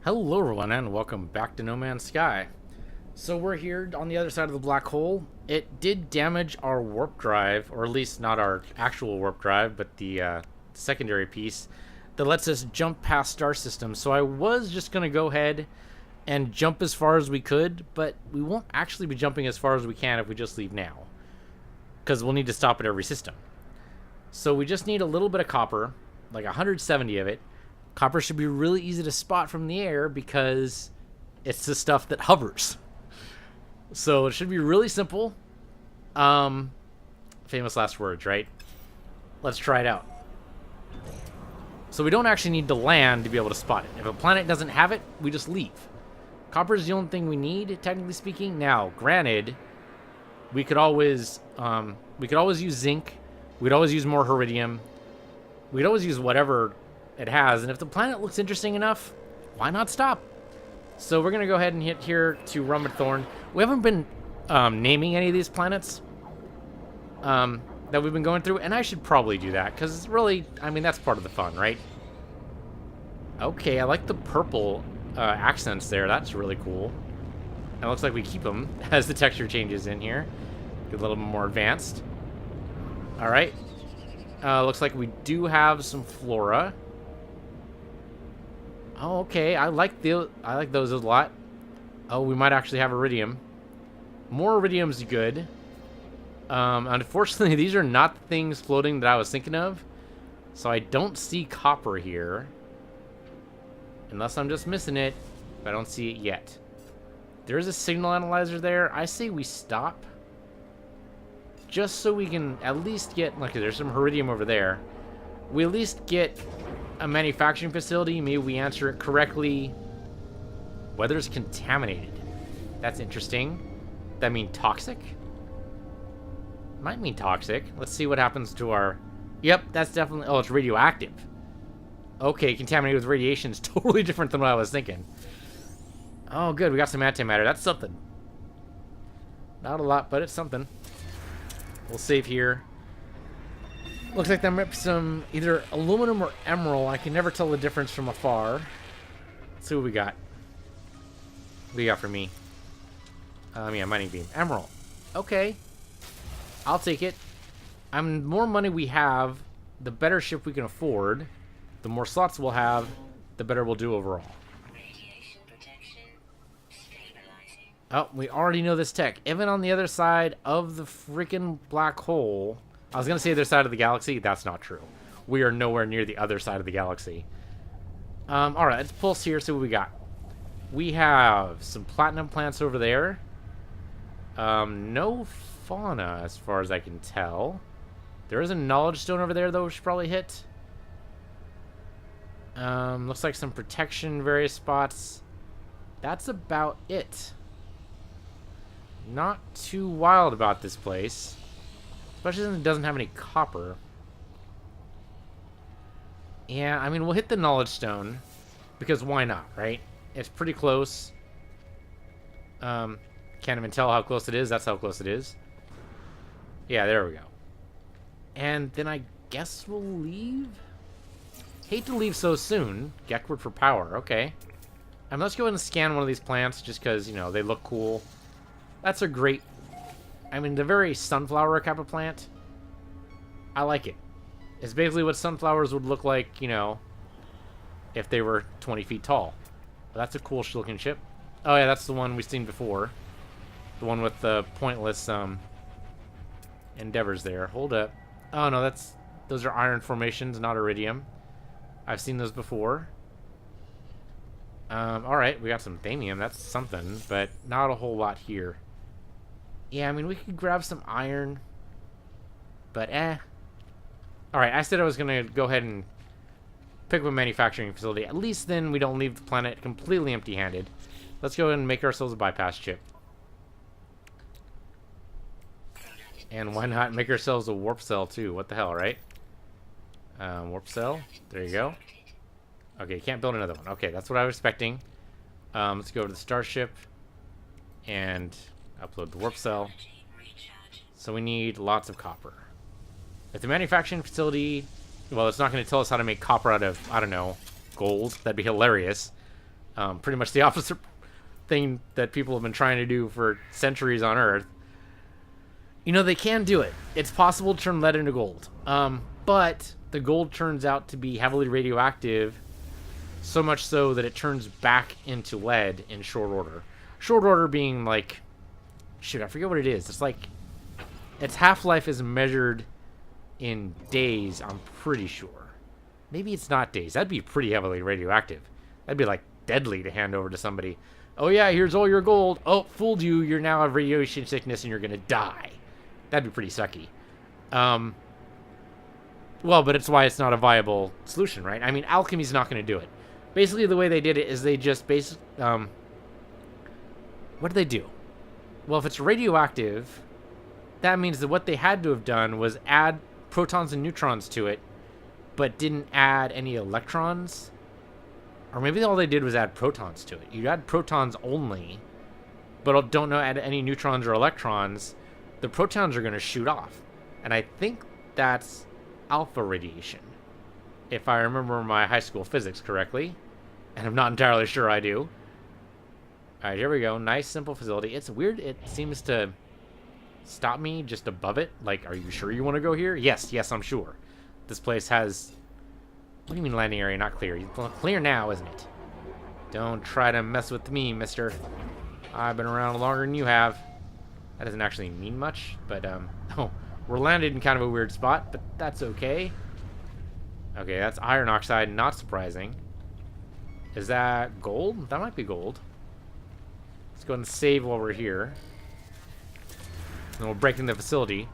Hello everyone and welcome back to No Man's Sky. So we're here on the other side of the black hole. It did damage our warp drive, or at least not our actual warp drive, but the secondary piece that lets us jump past star systems. So I was just going to go ahead and jump as far as we could, but we won't actually be jumping as far as we can if we just leave now, because we'll need to stop at every system. So we just need a little bit of copper, like 170 of it. Copper should be really easy to spot from the air because it's the stuff that hovers. So it should be really simple. Famous last words, right? Let's try it out. So we don't actually need to land to be able to spot it. If a planet doesn't have it, we just leave. Copper is the only thing we need, technically speaking. Now, granted, we could always use zinc. We'd always use more iridium. We'd always use whatever it has, and if the planet looks interesting enough, why not stop? So we're gonna go ahead and hit here to Thorn. We haven't been naming any of these planets that we've been going through, and I should probably do that because it's really, I mean, that's part of the fun, right? Okay, I like the purple accents there. That's really cool. And it looks like we keep them as the texture changes in here. Get a little bit more advanced. All right. Looks like we do have some flora. Oh, okay. I like those a lot. Oh, we might actually have iridium. More iridium's good. Unfortunately, these are not the things floating that I was thinking of. So I don't see copper here. Unless I'm just missing it. But I don't see it yet. There is a signal analyzer there. I say we stop. Just so we can at least get, like, there's some iridium over there. We at least get a manufacturing facility. Maybe we answer it correctly. Weather's contaminated. That's interesting. That mean toxic? Might mean toxic. Let's see what happens to our... Yep, that's definitely... Oh, it's radioactive. Okay, contaminated with radiation is totally different than what I was thinking. Oh, good. We got some antimatter. That's something. Not a lot, but it's something. We'll save here. Looks like there might be some either aluminum or emerald. I can never tell the difference from afar. Let's see what we got. What do you got for me? Yeah, mining beam. Emerald. Okay. I'll take it. The more money we have, the better ship we can afford. The more slots we'll have, the better we'll do overall. Radiation protection stabilizing. Oh, we already know this tech. Even on the other side of the freaking black hole. I was going to say the other side of the galaxy. That's not true. We are nowhere near the other side of the galaxy. Alright, let's pulse here, see what we got. We have some platinum plants over there. No fauna, as far as I can tell. There is a knowledge stone over there, though, we should probably hit. Looks like some protection in various spots. That's about it. Not too wild about this place. Especially since it doesn't have any copper. Yeah, I mean, we'll hit the knowledge stone. Because why not, right? It's pretty close. Can't even tell how close it is. That's how close it is. Yeah, there we go. And then I guess we'll leave? Hate to leave so soon. Geckward for power. Okay. Let's go ahead and scan one of these plants just because, you know, they look cool. That's a great... I mean, the very sunflower type of plant. I like it. It's basically what sunflowers would look like, you know, if they were 20 feet tall. But that's a cool looking ship. Oh yeah, that's the one we've seen before. The one with the pointless endeavors there. Hold up. Oh no, those are iron formations, not iridium. I've seen those before. Alright, we got some thamium. That's something, but not a whole lot here. Yeah, I mean, we could grab some iron. But, Alright, I said I was going to go ahead and pick up a manufacturing facility. At least then we don't leave the planet completely empty-handed. Let's go ahead and make ourselves a bypass chip. And why not make ourselves a warp cell, too? What the hell, right? Warp cell. There you go. Okay, can't build another one. Okay, that's what I was expecting. Let's go to the starship. And... upload the warp cell. So we need lots of copper. If the manufacturing facility... Well, it's not going to tell us how to make copper out of, I don't know, gold. That'd be hilarious. Pretty much the opposite thing that people have been trying to do for centuries on Earth. You know, they can do it. It's possible to turn lead into gold. But the gold turns out to be heavily radioactive, so much so that it turns back into lead in short order. Short order being like, shoot, I forget what it is. It's like, its half-life is measured in days, I'm pretty sure. Maybe it's not days. That'd be pretty heavily radioactive. That'd be like deadly to hand over to somebody. Oh yeah, here's all your gold. Oh, fooled you. You're now have radiation sickness and you're gonna die. That'd be pretty sucky. Well, but it's why it's not a viable solution, right? I mean, alchemy's not going to do it. Basically, the way they did it is they just what did they do? Well, if it's radioactive, that means that what they had to have done was add protons and neutrons to it, but didn't add any electrons. Or maybe all they did was add protons to it. You add protons only, but don't add any neutrons or electrons. The protons are going to shoot off. And I think that's alpha radiation, if I remember my high school physics correctly. And I'm not entirely sure I do. Alright, here we go. Nice, simple facility. It's weird. It seems to stop me just above it. Like, are you sure you want to go here? Yes, I'm sure. This place has... What do you mean landing area not clear? Well, clear now, isn't it? Don't try to mess with me, mister. I've been around longer than you have. That doesn't actually mean much, but, oh, we're landed in kind of a weird spot, but that's okay. Okay, that's iron oxide, not surprising. Is that gold? That might be gold. Let's go ahead and save while we're here. And we'll break into the facility.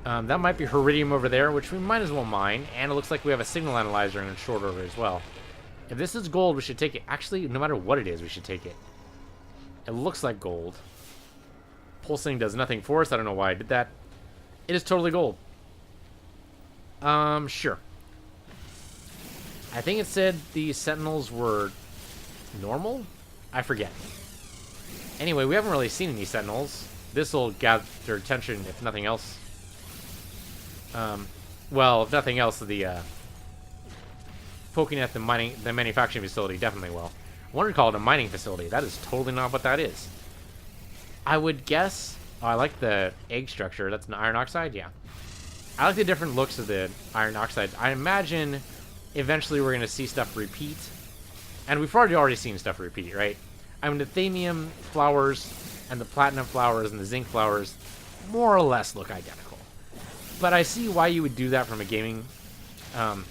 That might be iridium over there, which we might as well mine. And it looks like we have a signal analyzer in a short order as well. If this is gold, we should take it. Actually, no matter what it is, we should take it. It looks like gold. Pulsing does nothing for us. I don't know why I did that. It is totally gold. Sure. I think it said the sentinels were normal? I forget. Anyway, we haven't really seen any sentinels. This will gather attention, if nothing else. Well, if nothing else, the poking at the manufacturing facility definitely will. I wanted to call it a mining facility. That is totally not what that is. I would guess... Oh, I like the egg structure. That's an iron oxide? Yeah. I like the different looks of the iron oxides. I imagine eventually we're going to see stuff repeat. And we've already seen stuff repeat, right? I mean, the thamium flowers and the platinum flowers and the zinc flowers more or less look identical. But I see why you would do that from a gaming... from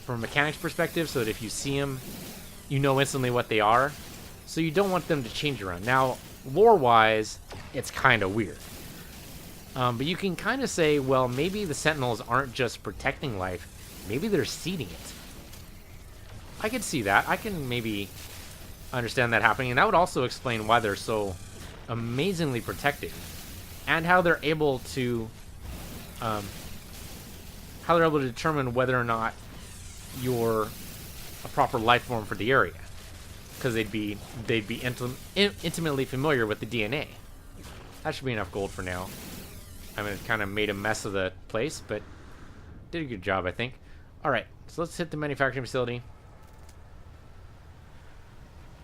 a mechanics perspective, so that if you see them, you know instantly what they are. So you don't want them to change around. Now, lore-wise, it's kind of weird. But you can kind of say, well, maybe the Sentinels aren't just protecting life. Maybe they're seeding it. I could see that. I can maybe understand that happening. And that would also explain why they're so amazingly protected. And how they're able to... how they're able to determine whether or not you're a proper life form for the area. Because they'd be intimately familiar with the DNA. That should be enough gold for now. I mean, it kind of made a mess of the place, but did a good job, I think. Alright, so let's hit the manufacturing facility.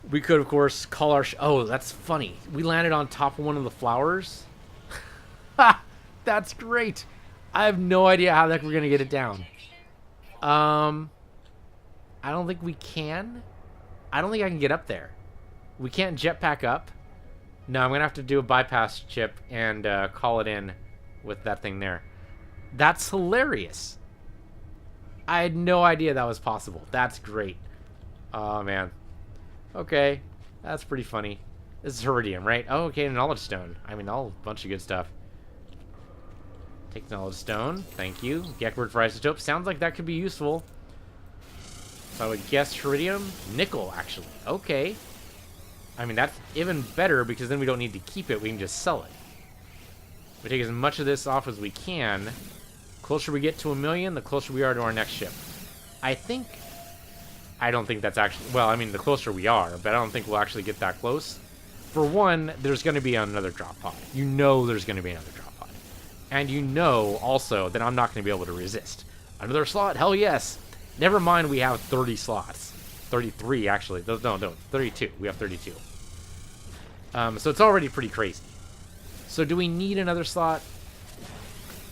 We could, of course, call our... Oh, that's funny. We landed on top of one of the flowers. Ha! That's great! I have no idea how the heck we're going to get it down. I don't think we can. I don't think I can get up there. We can't jetpack up. No, I'm going to have to do a bypass chip and call it in with that thing there. That's hilarious. I had no idea that was possible. That's great. Oh, man. Okay. That's pretty funny. This is iridium, right? Oh, okay, knowledge stone. I mean, all a bunch of good stuff. Take knowledge stone. Thank you. Gek word for isotope. Sounds like that could be useful. So I would guess iridium. Nickel, actually. Okay. I mean, that's even better because then we don't need to keep it. We can just sell it. We take as much of this off as we can. The closer we get to 1 million, the closer we are to our next ship. I don't think that's actually... Well, I mean, the closer we are, but I don't think we'll actually get that close. For one, there's going to be another drop pod. You know there's going to be another drop pod. And you know, also, that I'm not going to be able to resist. Another slot? Hell yes. Never mind we have 30 slots. 33, actually. No, 32. We have 32. So it's already pretty crazy. So do we need another slot?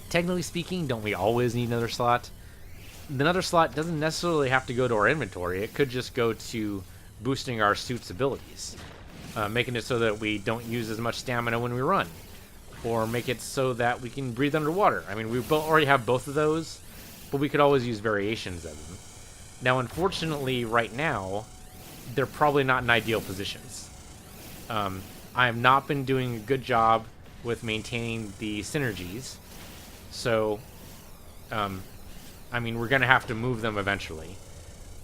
Technically speaking, don't we always need another slot? Another slot doesn't necessarily have to go to our inventory. It could just go to boosting our suit's abilities. Making it so that we don't use as much stamina when we run. Or make it so that we can breathe underwater. I mean, we already have both of those, but we could always use variations of them. Now, unfortunately, right now, they're probably not in ideal positions. I have not been doing a good job with maintaining the synergies. So, I mean, we're going to have to move them eventually.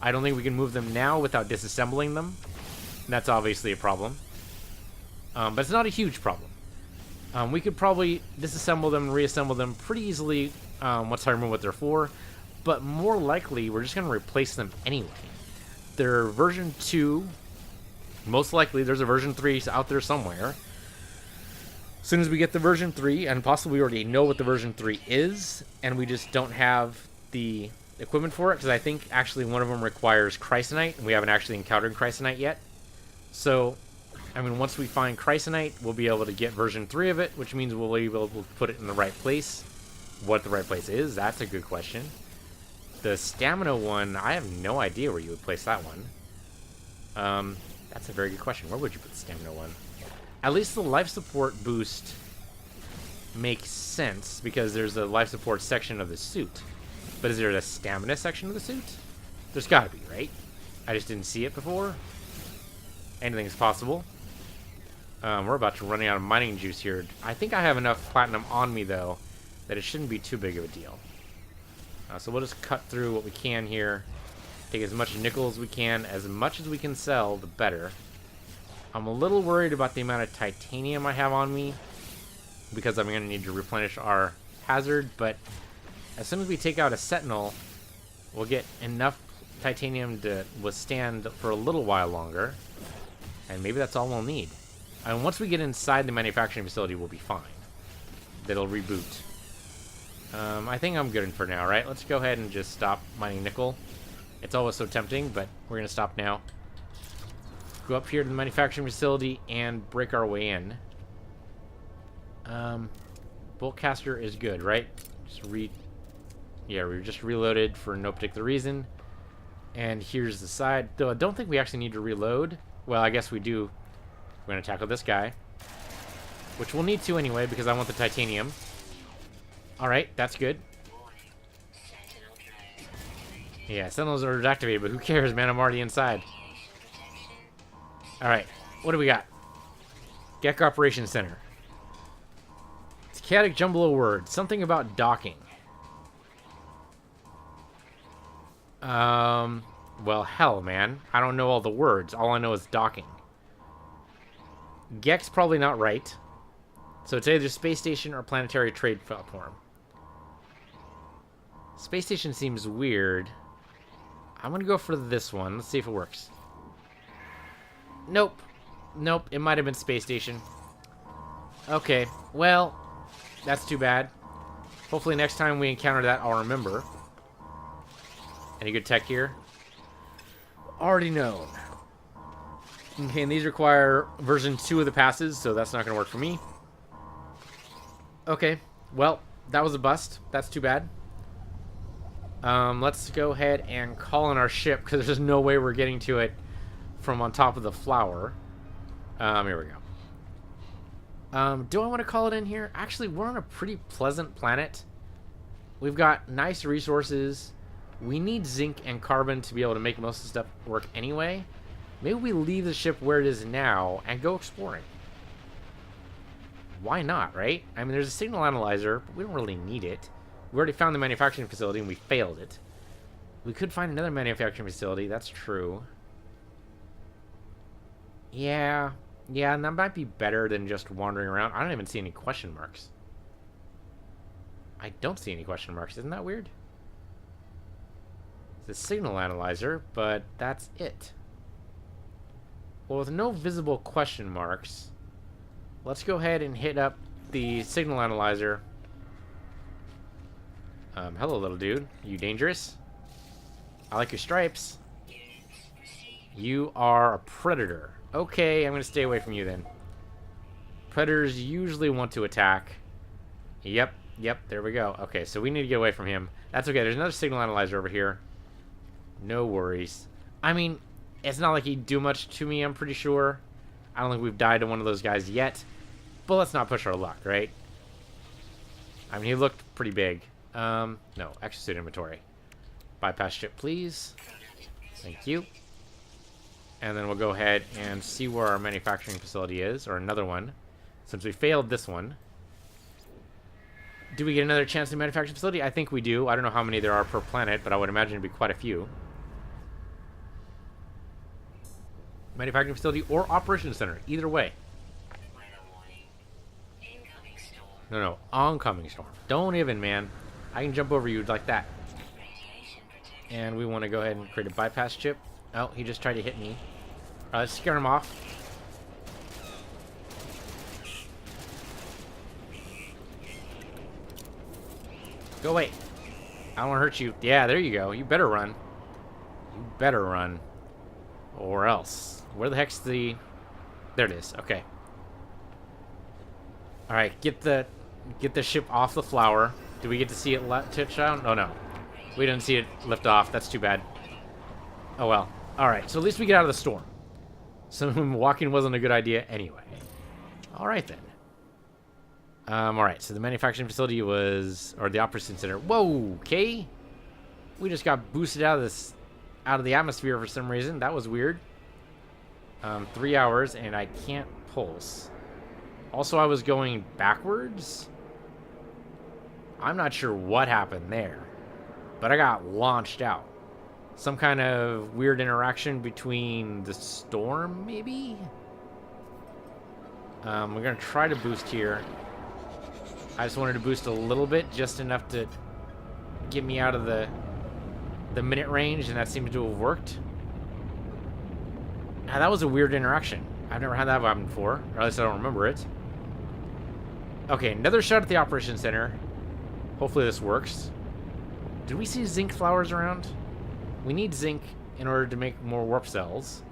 I don't think we can move them now without disassembling them. That's obviously a problem. But it's not a huge problem. We could probably disassemble them and reassemble them pretty easily once I remember what they're for. But more likely, we're just going to replace them anyway. They're version 2. Most likely, there's a version 3 out there somewhere. As soon as we get the version 3, and possibly we already know what the version 3 is, and we just don't have the equipment for it, because I think actually one of them requires Chrysonite, and we haven't actually encountered Chrysonite yet. So, I mean, once we find Chrysonite, we'll be able to get version 3 of it, which means we'll be able to put it in the right place. What the right place is, that's a good question. The stamina one, I have no idea where you would place that one. That's a very good question. Where would you put the stamina one? At least the life support boost makes sense, because there's a life support section of the suit. But is there a stamina section of the suit? There's gotta be, right? I just didn't see it before. Anything's possible. We're about to run out of mining juice here. I think I have enough platinum on me, though, that it shouldn't be too big of a deal. So we'll just cut through what we can here. Take as much nickel as we can. As much as we can sell, the better. I'm a little worried about the amount of titanium I have on me, because I'm going to need to replenish our hazard, but as soon as we take out a sentinel, we'll get enough titanium to withstand for a little while longer, and maybe that's all we'll need. And once we get inside the manufacturing facility, we'll be fine. That'll reboot. I think I'm good for now, right? Let's go ahead and just stop mining nickel. It's always so tempting, but we're going to stop now. Go up here to the manufacturing facility and break our way in. Boltcaster is good, right? Yeah, we just reloaded for no particular reason. And here's the side. Though I don't think we actually need to reload. Well, I guess we do. We're going to tackle this guy. Which we'll need to anyway, because I want the titanium. Alright, that's good. Yeah, sentinels are deactivated, but who cares, man? I'm already inside. Alright, what do we got? Gek Operations Center. It's a chaotic jumble of words. Something about docking. Well, hell, man. I don't know all the words. All I know is docking. Gek's probably not right. So it's either space station or planetary trade platform. Space station seems weird. I'm gonna go for this one. Let's see if it works. Nope. Nope, it might have been space station. Okay, well, that's too bad. Hopefully next time we encounter that, I'll remember. Any good tech here? Already known. Okay, and these require version 2 of the passes, so that's not gonna work for me. Okay, well, that was a bust. That's too bad. Let's go ahead and call in our ship, because there's no way we're getting to it from on top of the flower. Here we go. Do I want to call it in here? Actually, we're on a pretty pleasant planet. We've got nice resources. We need zinc and carbon to be able to make most of the stuff work anyway. Maybe we leave the ship where it is now and go exploring. Why not, right? I mean, there's a signal analyzer, but we don't really need it. We already found the manufacturing facility and we failed it. We could find another manufacturing facility, that's true. Yeah, and that might be better than just wandering around. I don't even see any question marks. I don't see any question marks, isn't that weird? It's a signal analyzer, but that's it. Well, with no visible question marks, let's go ahead and hit up the signal analyzer. Hello, little dude. You dangerous? I like your stripes. You are a predator. Okay, I'm going to stay away from you then. Predators usually want to attack. Yep, there we go. Okay, so we need to get away from him. That's okay, there's another signal analyzer over here. No worries. I mean, it's not like he'd do much to me, I'm pretty sure. I don't think we've died to one of those guys yet. But let's not push our luck, right? I mean, he looked pretty big. No, exosuit inventory. Bypass ship, please. Thank you. And then we'll go ahead and see where our manufacturing facility is, or another one. Since we failed this one. Do we get another chance in manufacturing facility? I think we do. I don't know how many there are per planet, but I would imagine it'd be quite a few. Manufacturing facility or operations center. Either way. No, oncoming storm. Don't even, man. I can jump over you like that. And we want to go ahead and create a bypass chip. Oh, he just tried to hit me. Let's scare him off. Go away. I don't want to hurt you. Yeah, there you go. You better run. You better run. Or else. Where the heck's the... There it is. Okay. Alright, get the ship off the flower. Do we get to see it touch down? Oh, no. We didn't see it lift off. That's too bad. Oh, well. Alright, so at least we get out of the storm. So walking wasn't a good idea anyway. Alright, then. Alright, so the manufacturing facility was... Or the operations center. Whoa, okay. We just got boosted out of the atmosphere for some reason. That was weird. 3 hours, and I can't pulse. Also, I was going backwards. I'm not sure what happened there. But I got launched out. Some kind of weird interaction between the storm, maybe? We're going to try to boost here. I just wanted to boost a little bit, just enough to get me out of the minute range, and that seemed to have worked. Now, that was a weird interaction. I've never had that happen before, or at least I don't remember it. Okay, another shot at the operations center. Hopefully this works. Did we see zinc flowers around? We need zinc in order to make more warp cells.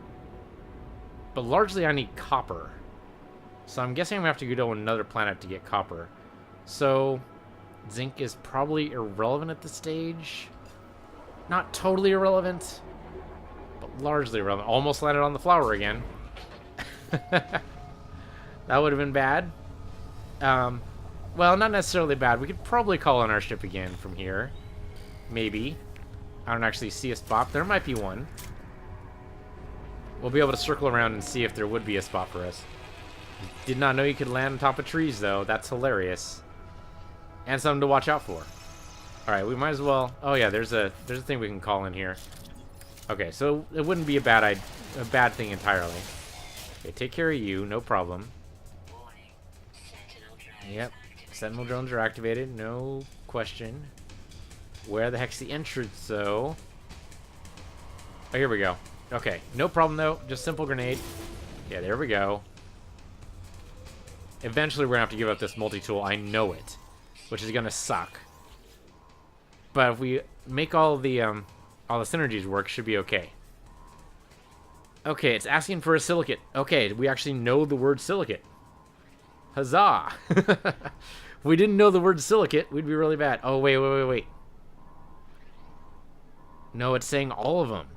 But largely I need copper. So I'm guessing I'm going to have to go to another planet to get copper. So zinc is probably irrelevant at this stage. Not totally irrelevant, but largely irrelevant. Almost landed on the flower again. That would have been bad. Well, not necessarily bad. We could probably call on our ship again from here. Maybe. I don't actually see a spot. There might be one. We'll be able to circle around and see if there would be a spot for us. Did not know you could land on top of trees, though. That's hilarious. And something to watch out for. Alright, we might as well... Oh, yeah, there's a thing we can call in here. Okay, so it wouldn't be a bad thing entirely. Okay, take care of you. No problem. Yep. Sentinel drones are activated. No question. Where the heck's the entrance, though? Oh, here we go. Okay, no problem, though. Just simple grenade. Yeah, there we go. Eventually, we're going to have to give up this multi-tool. I know it. Which is going to suck. But if we make all the synergies work, should be okay. Okay, it's asking for a silicate. Okay, we actually know the word silicate. Huzzah! If we didn't know the word silicate, we'd be really bad. Oh, wait. No, it's saying all of them.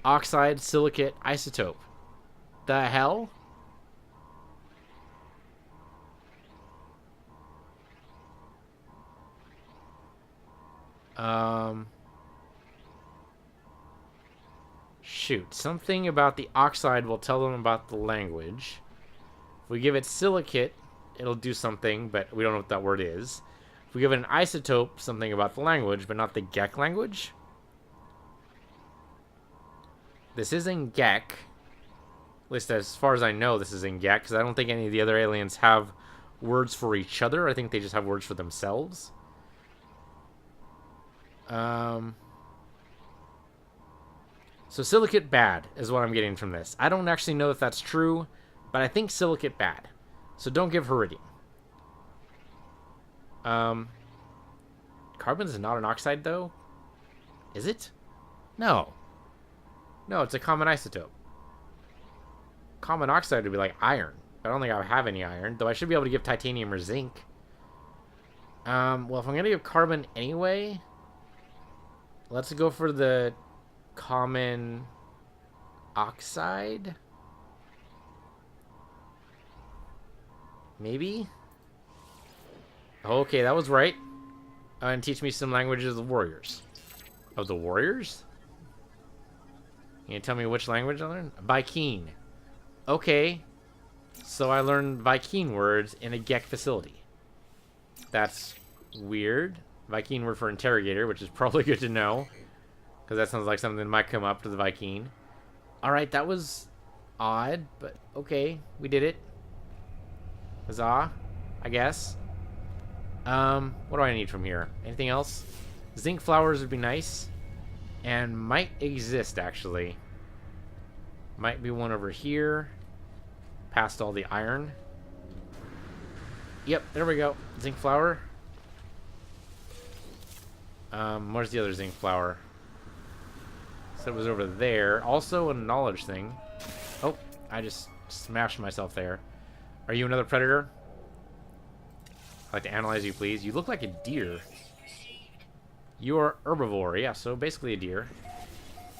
Oxide, silicate, isotope. The hell? Shoot. Something about the oxide will tell them about the language. If we give it silicate, it'll do something, but we don't know what that word is. If we give it an isotope, something about the language, but not the Gek language. This is in Gek. At least as far as I know, this is in Gek, because I don't think any of the other aliens have words for each other. I think they just have words for themselves. So silicate bad is what I'm getting from this. I don't actually know if that's true, but I think silicate bad. So don't give heridium. Carbon is not an oxide, though? Is it? No. No, it's a common isotope. common oxide would be like iron. I don't think I have any iron, though I should be able to give titanium or zinc. Well, if I'm going to give carbon anyway, let's go for the common oxide. Maybe? Okay, that was right. And teach me some languages of the warriors. Of the warriors? Can you tell me which language I learned? Viking. Okay. So I learned Viking words in a GEC facility. That's weird. Viking word for interrogator, which is probably good to know. Because that sounds like something that might come up to the Viking. Alright, that was odd, but okay. We did it. Huzzah, I guess. What do I need from here? Anything else? Zinc flowers would be nice. And might exist, actually. Might be one over here. Past all the iron. Yep, there we go. Zinc flower. Where's the other zinc flower? So it was over there. Also a knowledge thing. Oh, I just smashed myself there. Are you another predator? I'd like to analyze you, please. You look like a deer. You are herbivore. Yeah, so basically a deer.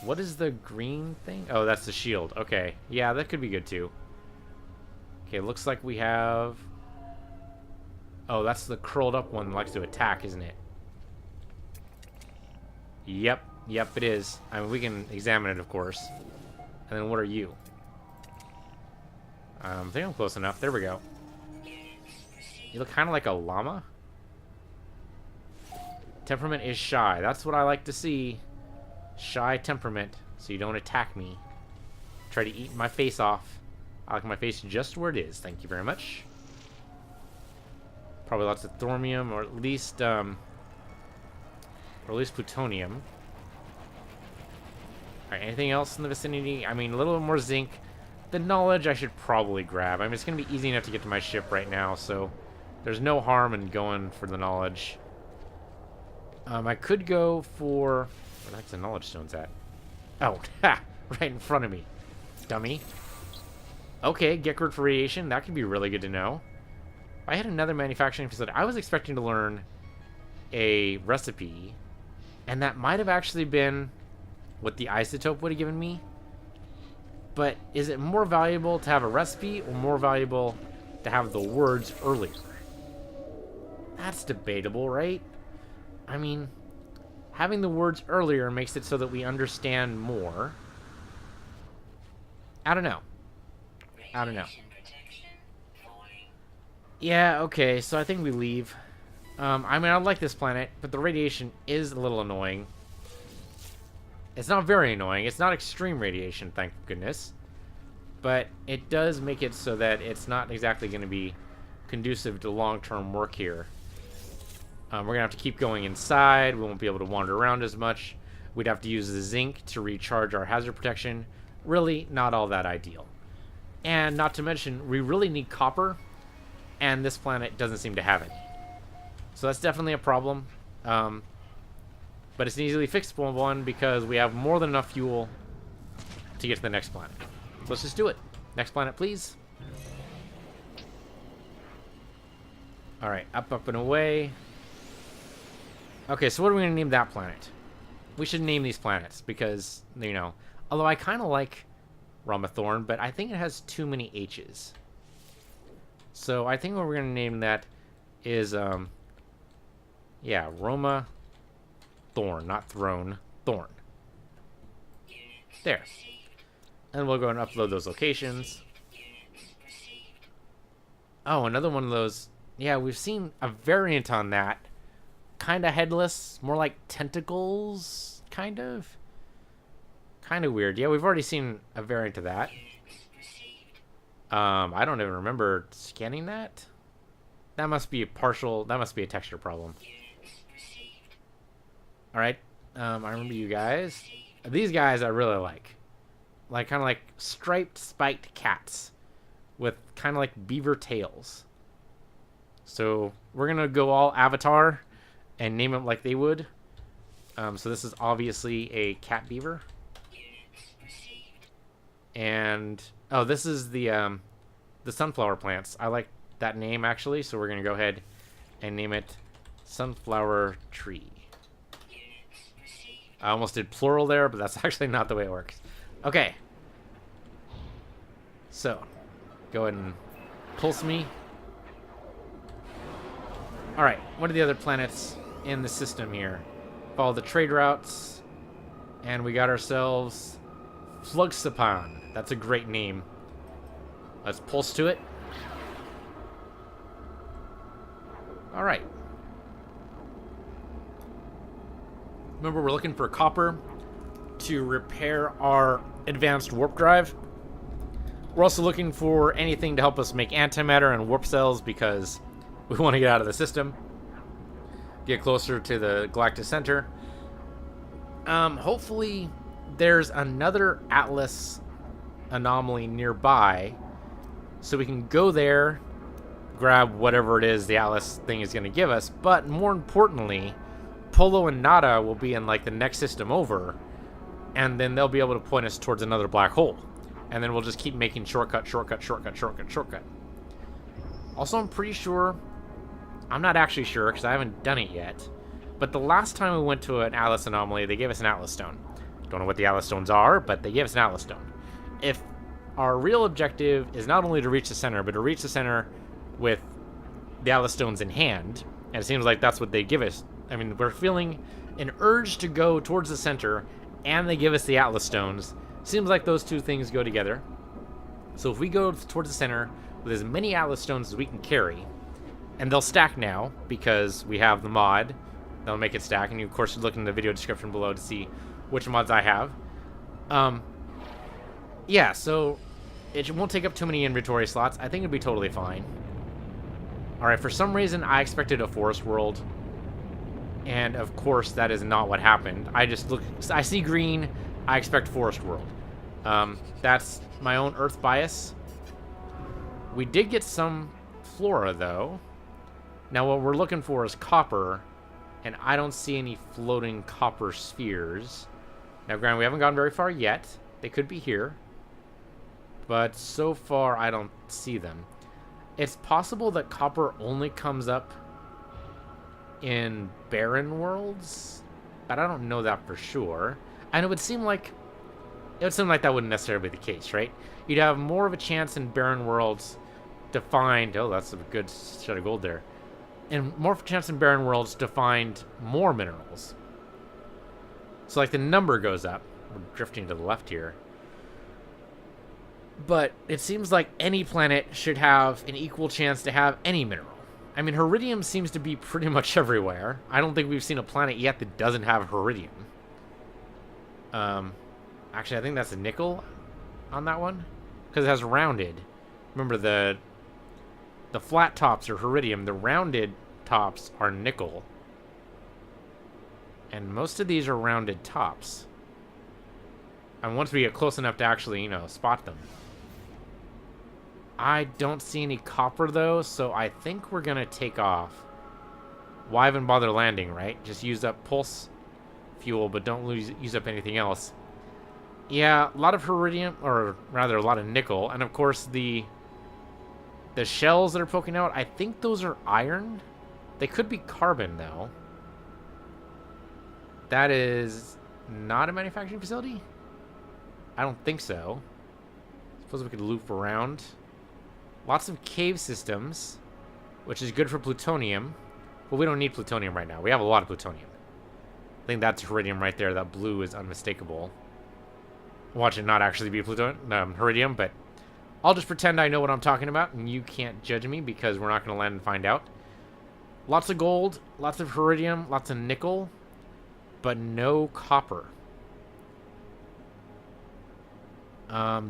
What is the green thing? Oh, that's the shield. Okay. Yeah, that could be good, too. Okay, looks like we have... Oh, that's the curled up one that likes to attack, isn't it? Yep. Yep, it is. I mean, we can examine it, of course. And then what are you? I think I'm close enough. There we go. You look kind of like a llama. Temperament is shy. That's what I like to see. Shy temperament, so you don't attack me. Try to eat my face off. I like my face just where it is. Thank you very much. Probably lots of thormium, or at least plutonium. Alright, anything else in the vicinity? I mean, a little bit more zinc. The knowledge I should probably grab. I mean, it's going to be easy enough to get to my ship right now, so there's no harm in going for the knowledge. I could go for... Where the heck's the knowledge stones at? Oh, ha! Right in front of me. Dummy. Okay, get word for radiation. That could be really good to know. I had another manufacturing facility. I was expecting to learn a recipe, and that might have actually been what the isotope would have given me. But is it more valuable to have a recipe or more valuable to have the words earlier? That's debatable, right? I mean, having the words earlier makes it so that we understand more. I don't know. I don't know. Yeah, okay, so I think we leave. I mean, I like this planet, but the radiation is a little annoying. It's not very annoying. It's not extreme radiation, thank goodness. But it does make it so that it's not exactly going to be conducive to long-term work here. We're going to have to keep going inside. We won't be able to wander around as much. We'd have to use the zinc to recharge our hazard protection. Really, not all that ideal. And not to mention, we really need copper, and this planet doesn't seem to have it. So that's definitely a problem. But it's an easily fixable one because we have more than enough fuel to get to the next planet. Let's just do it. Next planet, please. Alright, up, and away. Okay, so what are we going to name that planet? We should name these planets because, you know, although I kind of like Ramathorn, but I think it has too many H's. So I think what we're going to name that is, yeah, Roma Thorn, not Throne, Thorn. There. And we'll go and upload those locations. Oh, another one of those. Yeah, we've seen a variant on that. Kind of headless, more like tentacles, kind of. Kind of weird. Yeah, we've already seen a variant of that. I don't even remember scanning that. That must be a partial, that must be a texture problem. Alright, I remember you guys. These guys I really like. Like, kind of like striped, spiked cats. With kind of like beaver tails. So, we're going to go all Avatar and name them like they would. So this is obviously a cat beaver. And oh, this is the sunflower plants. I like that name actually, so we're gonna go ahead and name it sunflower tree. I almost did plural there, but that's actually not the way it works. Okay. So, go ahead and pulse me. Alright, what are the other planets in the system here? Follow the trade routes. And we got ourselves Flugsapan. That's a great name. Let's pulse to it. Alright. Remember, we're looking for copper to repair our advanced warp drive. We're also looking for anything to help us make antimatter and warp cells because we want to get out of the system. Get closer to the galactic center. Hopefully there's another Atlas anomaly nearby so we can go there, grab whatever it is the Atlas thing is going to give us, but more importantly, Polo and Nada will be in like the next system over, and then they'll be able to point us towards another black hole. And then we'll just keep making shortcut. Also, I'm pretty sure, I'm not actually sure because I haven't done it yet, but the last time we went to an Atlas anomaly, they gave us an Atlas stone. Don't know what the Atlas stones are, but they gave us an Atlas stone. If our real objective is not only to reach the center, but to reach the center with the Atlas stones in hand, and it seems like that's what they give us. I mean, we're feeling an urge to go towards the center, and they give us the Atlas stones. Seems like those two things go together. So if we go towards the center with as many Atlas stones as we can carry, and they'll stack now because we have the mod, that'll make it stack. And you, of course, look in the video description below to see which mods I have. Yeah, so it won't take up too many inventory slots. I think it'd be totally fine. Alright, for some reason I expected a forest world. And of course that is not what happened. I see green, I expect forest world. That's my own Earth bias. We did get some flora though. Now what we're looking for is copper, and I don't see any floating copper spheres. Now granted, we haven't gone very far yet. They could be here. But so far I don't see them. It's possible that copper only comes up in barren worlds, but I don't know that for sure. And it would seem like that wouldn't necessarily be the case, right? You'd have more of a chance in barren worlds to find, oh, that's a good shot of gold there, and more of a chance in barren worlds to find more minerals. So like the number goes up. We're drifting to the left here. But it seems like any planet should have an equal chance to have any mineral. I mean, Heridium seems to be pretty much everywhere. I don't think we've seen a planet yet that doesn't have Heridium. Actually, I think that's a nickel on that one, because it has rounded. Remember, the flat tops are Heridium. The rounded tops are nickel. And most of these are rounded tops. And once we get close enough to actually, spot them. I don't see any copper, though, so I think we're going to take off. Why even bother landing, right? Just use up pulse fuel, but don't use up anything else. Yeah, a lot of Heridium, or rather a lot of nickel. And, of course, the shells that are poking out, I think those are iron. They could be carbon, though. That is not a manufacturing facility? I don't think so. Suppose we could loop around. Lots of cave systems, which is good for plutonium. But we don't need plutonium right now. We have a lot of plutonium. I think that's Heridium right there. That blue is unmistakable. Watch it not actually be Heridium, but I'll just pretend I know what I'm talking about, and you can't judge me because we're not going to land and find out. Lots of gold, lots of Heridium, lots of nickel, but no copper.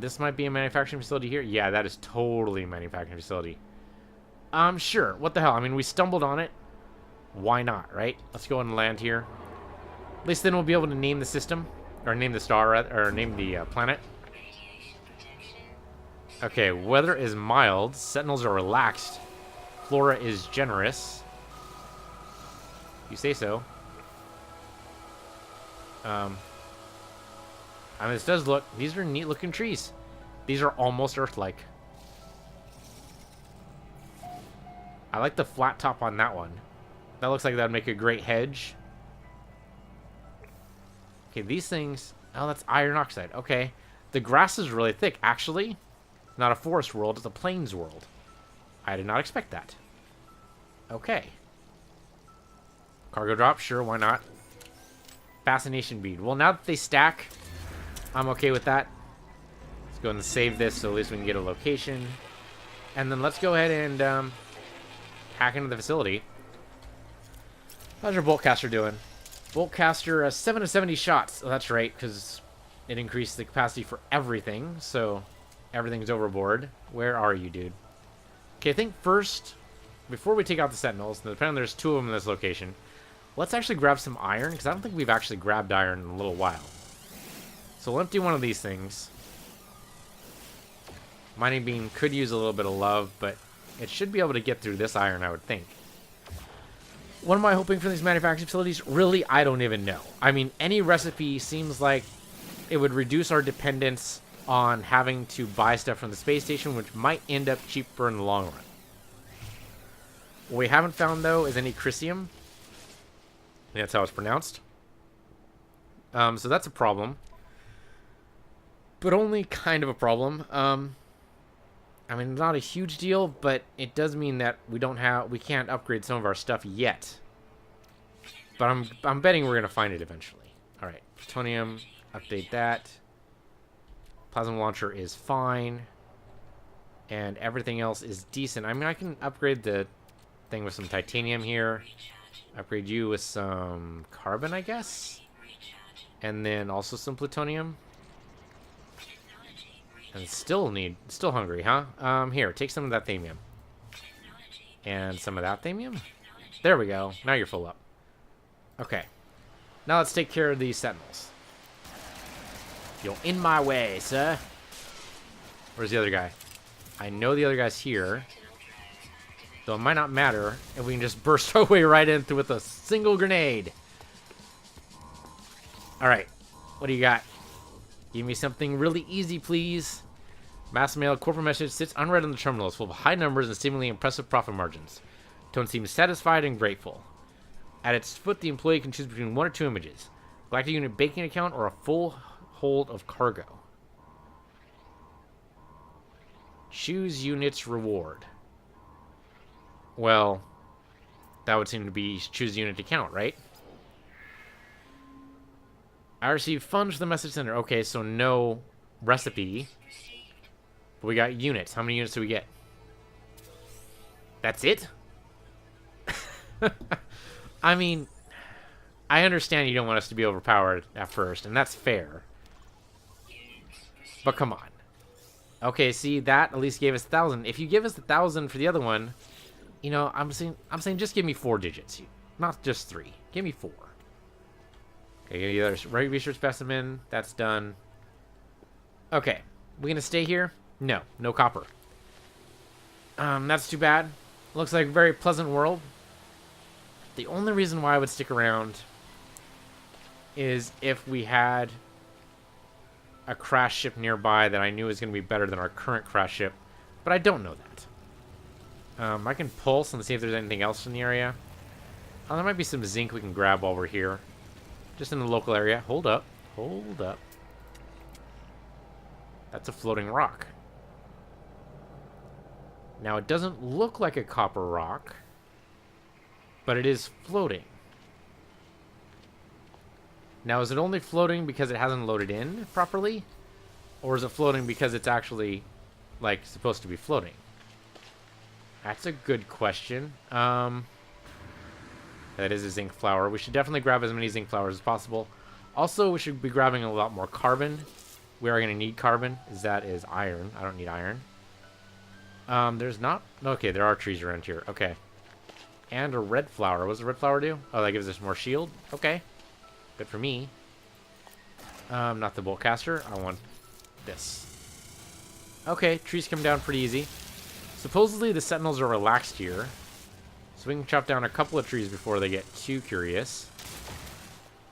This might be a manufacturing facility here. Yeah, that is totally a manufacturing facility. Sure. What the hell? I mean, we stumbled on it. Why not, right? Let's go and land here. At least then we'll be able to name the system. Or name the star, or name the planet. Okay, weather is mild. Sentinels are relaxed. Flora is generous. You say so. I mean, this does look... These are neat-looking trees. These are almost Earth-like. I like the flat top on that one. That looks like that would make a great hedge. Okay, these things... Oh, that's iron oxide. Okay. The grass is really thick. Actually, not a forest world, it's a plains world. I did not expect that. Okay. Cargo drop, sure, why not? Fascination bead. Well, now that they stack, I'm okay with that. Let's go ahead and save this so at least we can get a location. And then let's go ahead and hack into the facility. How's your boltcaster doing? Boltcaster, 7 of 70 shots. Oh, that's right, because it increased the capacity for everything, so everything's overboard. Where are you, dude? Okay, I think first, before we take out the sentinels, depending there's 2 of them in this location, let's actually grab some iron, because I don't think we've actually grabbed iron in a little while. So we'll empty one of these things. Mining beam could use a little bit of love, but it should be able to get through this iron, I would think. What am I hoping for these manufacturing facilities? Really, I don't even know. I mean, any recipe seems like it would reduce our dependence on having to buy stuff from the space station, which might end up cheaper in the long run. What we haven't found, though, is any Chrysium. That's how it's pronounced. So that's a problem. But only kind of a problem. I mean, not a huge deal, but it does mean that we can't upgrade some of our stuff yet. But I'm betting we're gonna find it eventually. All right, plutonium, update that. Plasma launcher is fine, and everything else is decent. I mean, I can upgrade the thing with some titanium here. Upgrade you with some carbon, I guess, and then also some plutonium. And still hungry, huh? Here, take some of that thamium. And some of that thamium. There we go. Now you're full up. Okay. Now let's take care of these sentinels. You're in my way, sir. Where's the other guy? I know the other guy's here. Though it might not matter if we can just burst our way right in with a single grenade. Alright. What do you got? Give me something really easy, please. Mass mail corporate message sits unread on the terminal. It's full of high numbers and seemingly impressive profit margins. Tone seems satisfied and grateful. At its foot, the employee can choose between 1 or 2 images. Galactic Unit banking account or a full hold of cargo. Choose unit's reward. Well, that would seem to be choose unit account, right? I received funds for the message center. Okay, so no recipe. But we got units. How many units do we get? That's it? I mean, I understand you don't want us to be overpowered at first, and that's fair. But come on. Okay, see, that at least gave us 1,000. If you give us 1,000 for the other one, you know, I'm saying just give me 4 digits. Not just 3. Give me 4. Okay, the other research specimen. That's done. Okay. We gonna stay here? No. No copper. That's too bad. Looks like a very pleasant world. The only reason why I would stick around is if we had a crash ship nearby that I knew was going to be better than our current crash ship. But I don't know that. I can pulse and see if there's anything else in the area. Oh, there might be some zinc we can grab while we're here. Just in the local area. Hold up. Hold up. That's a floating rock. Now, it doesn't look like a copper rock, but it is floating. Now, is it only floating because it hasn't loaded in properly? Or is it floating because it's actually, like, supposed to be floating? That's a good question. That is a zinc flower. We should definitely grab as many zinc flowers as possible. Also, we should be grabbing a lot more carbon. We are going to need carbon. That is iron. I don't need iron. There's not... Okay, there are trees around here. Okay. And a red flower. What does the red flower do? Oh, that gives us more shield. Okay. Good for me. Not the boltcaster. I want this. Okay, trees come down pretty easy. Supposedly the sentinels are relaxed here. So we can chop down a couple of trees before they get too curious.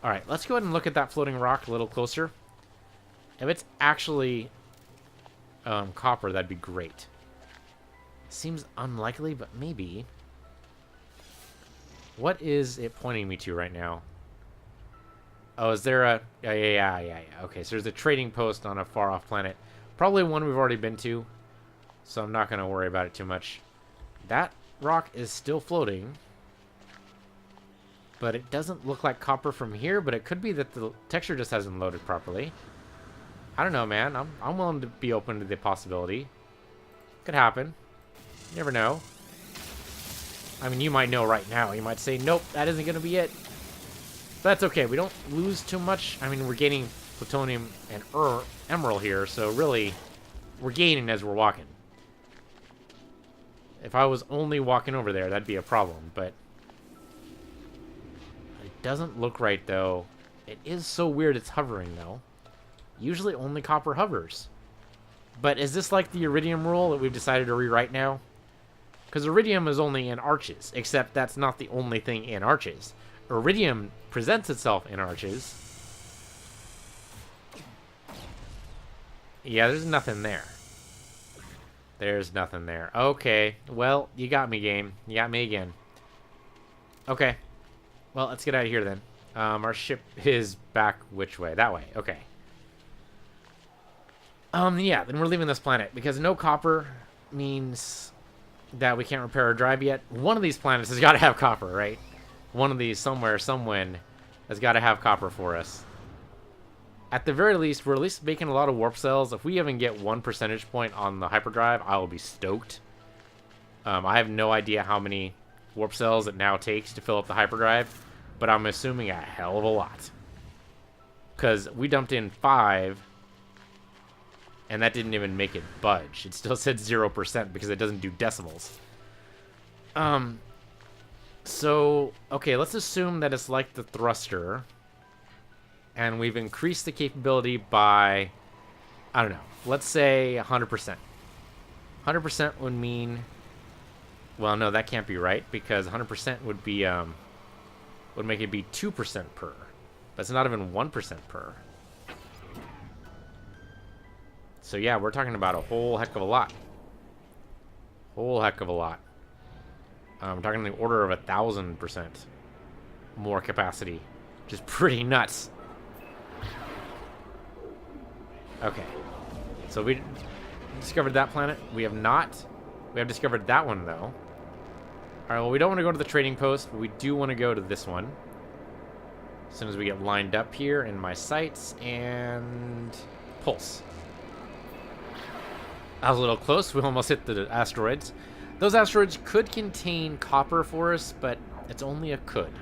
Alright, let's go ahead and look at that floating rock a little closer. If it's actually copper, that'd be great. Seems unlikely, but maybe. What is it pointing me to right now? Oh, is there a... Yeah. Okay, so there's a trading post on a far-off planet. Probably one we've already been to, so I'm not going to worry about it too much. That rock is still floating, but it doesn't look like copper from here, but it could be that the texture just hasn't loaded properly. I don't know, man. I'm willing to be open to the possibility. Could happen. You never know. I mean, you might know right now. You might say, nope, that isn't going to be it. But that's okay. We don't lose too much. I mean, we're gaining plutonium and emerald here, so really, we're gaining as we're walking. If I was only walking over there, that'd be a problem, but it doesn't look right, though. It is so weird it's hovering, though. Usually only copper hovers. But is this like the iridium rule that we've decided to rewrite now? Because iridium is only in arches, except that's not the only thing in arches. Iridium presents itself in arches. Yeah, there's nothing there. There's nothing there. Okay, well, you got me, game. You got me again. Okay. Well, let's get out of here then. Our ship is back which way? That way. Okay. Yeah, then we're leaving this planet because no copper means that we can't repair our drive yet. One of these planets has got to have copper, right? One of these somewhere, somewhen, has got to have copper for us. At the very least, we're at least making a lot of warp cells. If we even get 1 percentage point on the hyperdrive, I will be stoked. I have no idea how many warp cells it now takes to fill up the hyperdrive, but I'm assuming a hell of a lot. Because we dumped in 5, and that didn't even make it budge. It still said 0% because it doesn't do decimals. So, okay, let's assume that it's like the thruster. And we've increased the capability by, I don't know, let's say 100%. 100% would mean, well, no, that can't be right, because 100% would be, would make it be 2% per. But it's not even 1% per. So yeah, we're talking about a whole heck of a lot. Whole heck of a lot. We're talking the order of 1,000% more capacity. Which is pretty nuts. Okay. So we discovered that planet. We have not. We have discovered that one, though. Alright, well, we don't want to go to the trading post, but we do want to go to this one. As soon as we get lined up here in my sights, and pulse. I was a little close. We almost hit the asteroids. Those asteroids could contain copper for us, but it's only a could.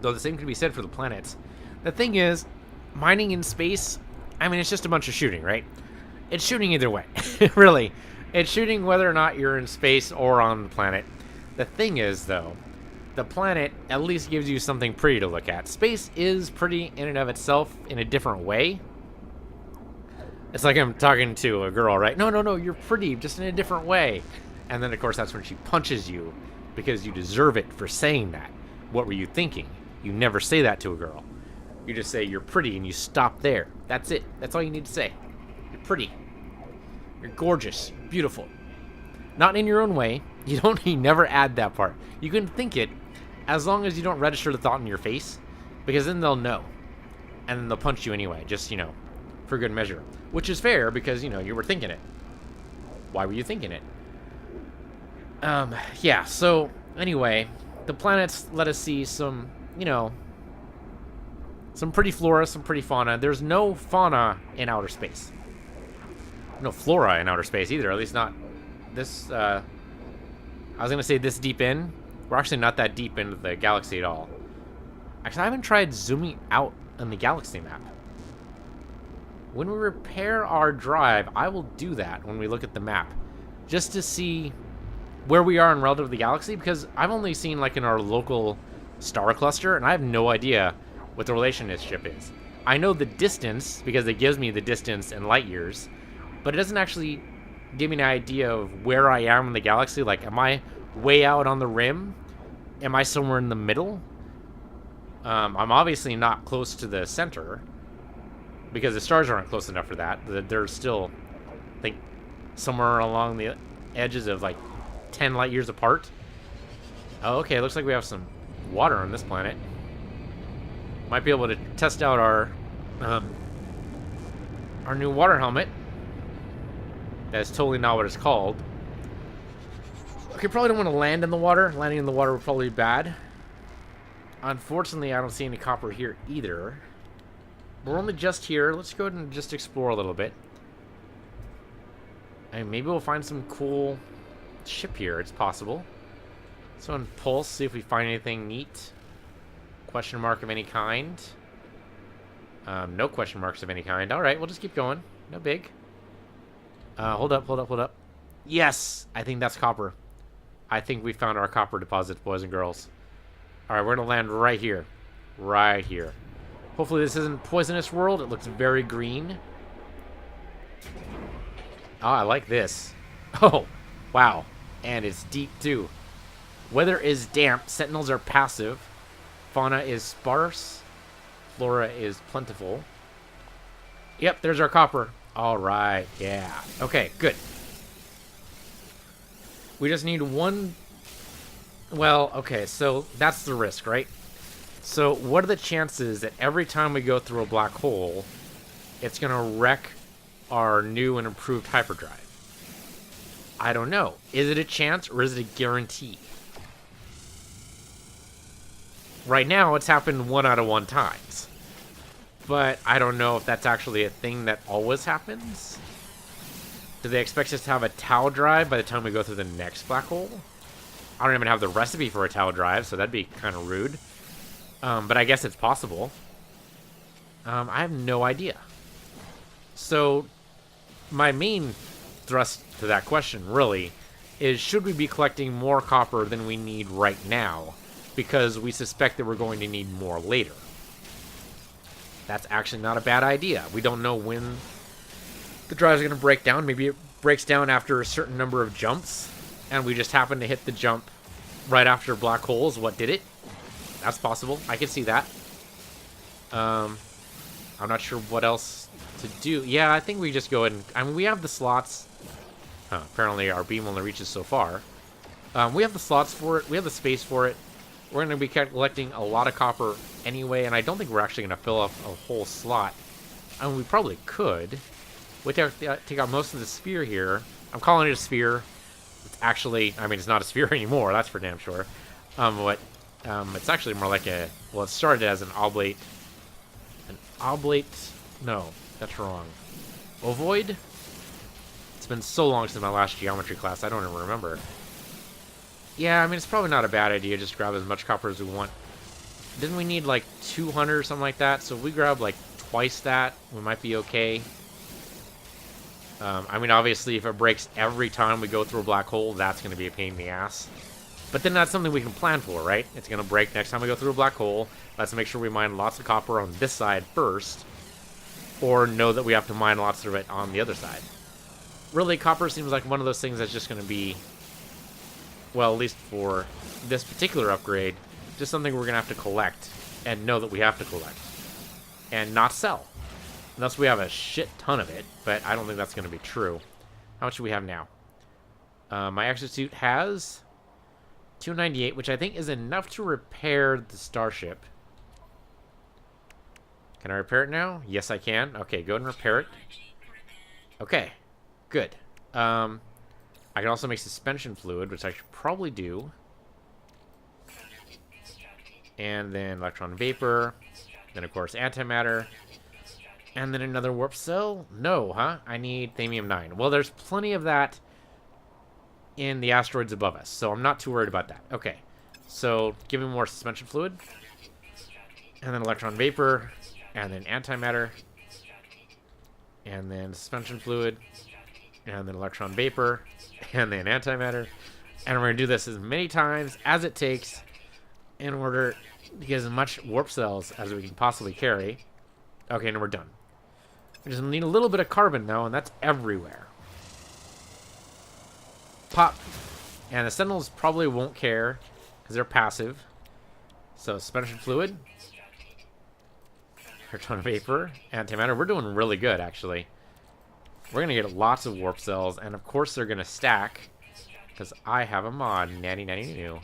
Though the same can be said for the planets. The thing is, mining in space, I mean, it's just a bunch of shooting, right? It's shooting either way. Really. It's shooting whether or not you're in space or on the planet. The thing is, though, the planet at least gives you something pretty to look at. Space is pretty in and of itself in a different way. It's like I'm talking to a girl, right? No, you're pretty, just in a different way. And then, of course, that's when she punches you because you deserve it for saying that. What were you thinking? You never say that to a girl. You just say you're pretty and you stop there. That's it. That's all you need to say. You're pretty. You're gorgeous. Beautiful. Not in your own way. You never add that part. You can think it as long as you don't register the thought in your face, because then they'll know. And then they'll punch you anyway, just, for good measure. Which is fair because, you were thinking it. Why were you thinking it? Yeah, so anyway, the planets let us see some, some pretty flora, some pretty fauna. There's no fauna in outer space. No flora in outer space either, at least not this, I was going to say this deep in. We're actually not that deep into the galaxy at all. Actually, I haven't tried zooming out on the galaxy map. When we repair our drive, I will do that when we look at the map. Just to see where we are in relative to the galaxy, because I've only seen like in our local star cluster, and I have no idea what the relationship is. I know the distance, because it gives me the distance in light years, but it doesn't actually give me an idea of where I am in the galaxy. Like, am I way out on the rim? Am I somewhere in the middle? I'm obviously not close to the center. Because the stars aren't close enough for that. They're still, I think, somewhere along the edges of like 10 light years apart. Oh, okay. Looks like we have some water on this planet. Might be able to test out our new water helmet. That's totally not what it's called. Okay, probably don't want to land in the water. Landing in the water would probably be bad. Unfortunately, I don't see any copper here either. We're only just here. Let's go ahead and just explore a little bit. And maybe we'll find some cool ship here. It's possible. So on Pulse, see if we find anything neat. Question mark of any kind. No question marks of any kind. Alright, we'll just keep going. No big. Hold up. Yes! I think that's copper. I think we found our copper deposits, boys and girls. Alright, we're going to land right here. Right here. Hopefully this isn't Poisonous World. It looks very green. Oh, I like this. Oh, wow. And it's deep, too. Weather is damp. Sentinels are passive. Fauna is sparse. Flora is plentiful. Yep, there's our copper. All right, yeah. Okay, good. We just need one... Well, okay, so that's the risk, right? So what are the chances that every time we go through a black hole, it's going to wreck our new and improved hyperdrive? I don't know. Is it a chance or is it a guarantee? Right now, it's happened 1 out of 1 times. But I don't know if that's actually a thing that always happens. Do they expect us to have a Tau drive by the time we go through the next black hole? I don't even have the recipe for a Tau drive, so that'd be kind of rude. But I guess it's possible. I have no idea. So, my main thrust to that question, really, is should we be collecting more copper than we need right now? Because we suspect that we're going to need more later. That's actually not a bad idea. We don't know when the drive's going to break down. Maybe it breaks down after a certain number of jumps, and we just happen to hit the jump right after black holes. What did it? That's possible. I can see that. I'm not sure what else to do. Yeah, I think we just go ahead and... I mean, we have the slots. Apparently, our beam only reaches so far. We have the slots for it. We have the space for it. We're going to be collecting a lot of copper anyway, and I don't think we're actually going to fill up a whole slot. I mean, we probably could. We take out most of the sphere here. I'm calling it a sphere. It's actually... I mean, it's not a sphere anymore. That's for damn sure. It's actually more like a... Well, it started as an oblate... An oblate... No, that's wrong. Ovoid? It's been so long since my last geometry class, I don't even remember. Yeah, I mean, it's probably not a bad idea. Just grab as much copper as we want. Didn't we need, like, 200 or something like that? So if we grab, like, twice that, we might be okay. I mean, obviously, if it breaks every time we go through a black hole, that's going to be a pain in the ass. But then that's something we can plan for, right? It's going to break next time we go through a black hole. Let's make sure we mine lots of copper on this side first. Or know that we have to mine lots of it on the other side. Really, copper seems like one of those things that's just going to be... Well, at least for this particular upgrade, just something we're going to have to collect and know that we have to collect and not sell. Unless we have a shit ton of it, but I don't think that's going to be true. How much do we have now? My exosuit has 298, which I think is enough to repair the starship. Can I repair it now? Yes, I can. Okay, go ahead and repair it. Okay, good. I can also make suspension fluid, which I should probably do. And then electron vapor. Then, of course, antimatter. And then another warp cell? No, huh? I need thamium-9. Well, there's plenty of that in the asteroids above us, so I'm not too worried about that. Okay, so give me more suspension fluid. And then electron vapor. And then antimatter. And then suspension fluid. And then electron vapor. And then antimatter. And we're going to do this as many times as it takes in order to get as much warp cells as we can possibly carry. Okay, and we're done. We just need a little bit of carbon, though, and that's everywhere. Pop. And the Sentinels probably won't care because they're passive. So, suspension fluid. Electron vapor, antimatter. We're doing really good, actually. We're going to get lots of warp cells, and of course they're going to stack, because I have a mod, Nanny Nanny Nunu.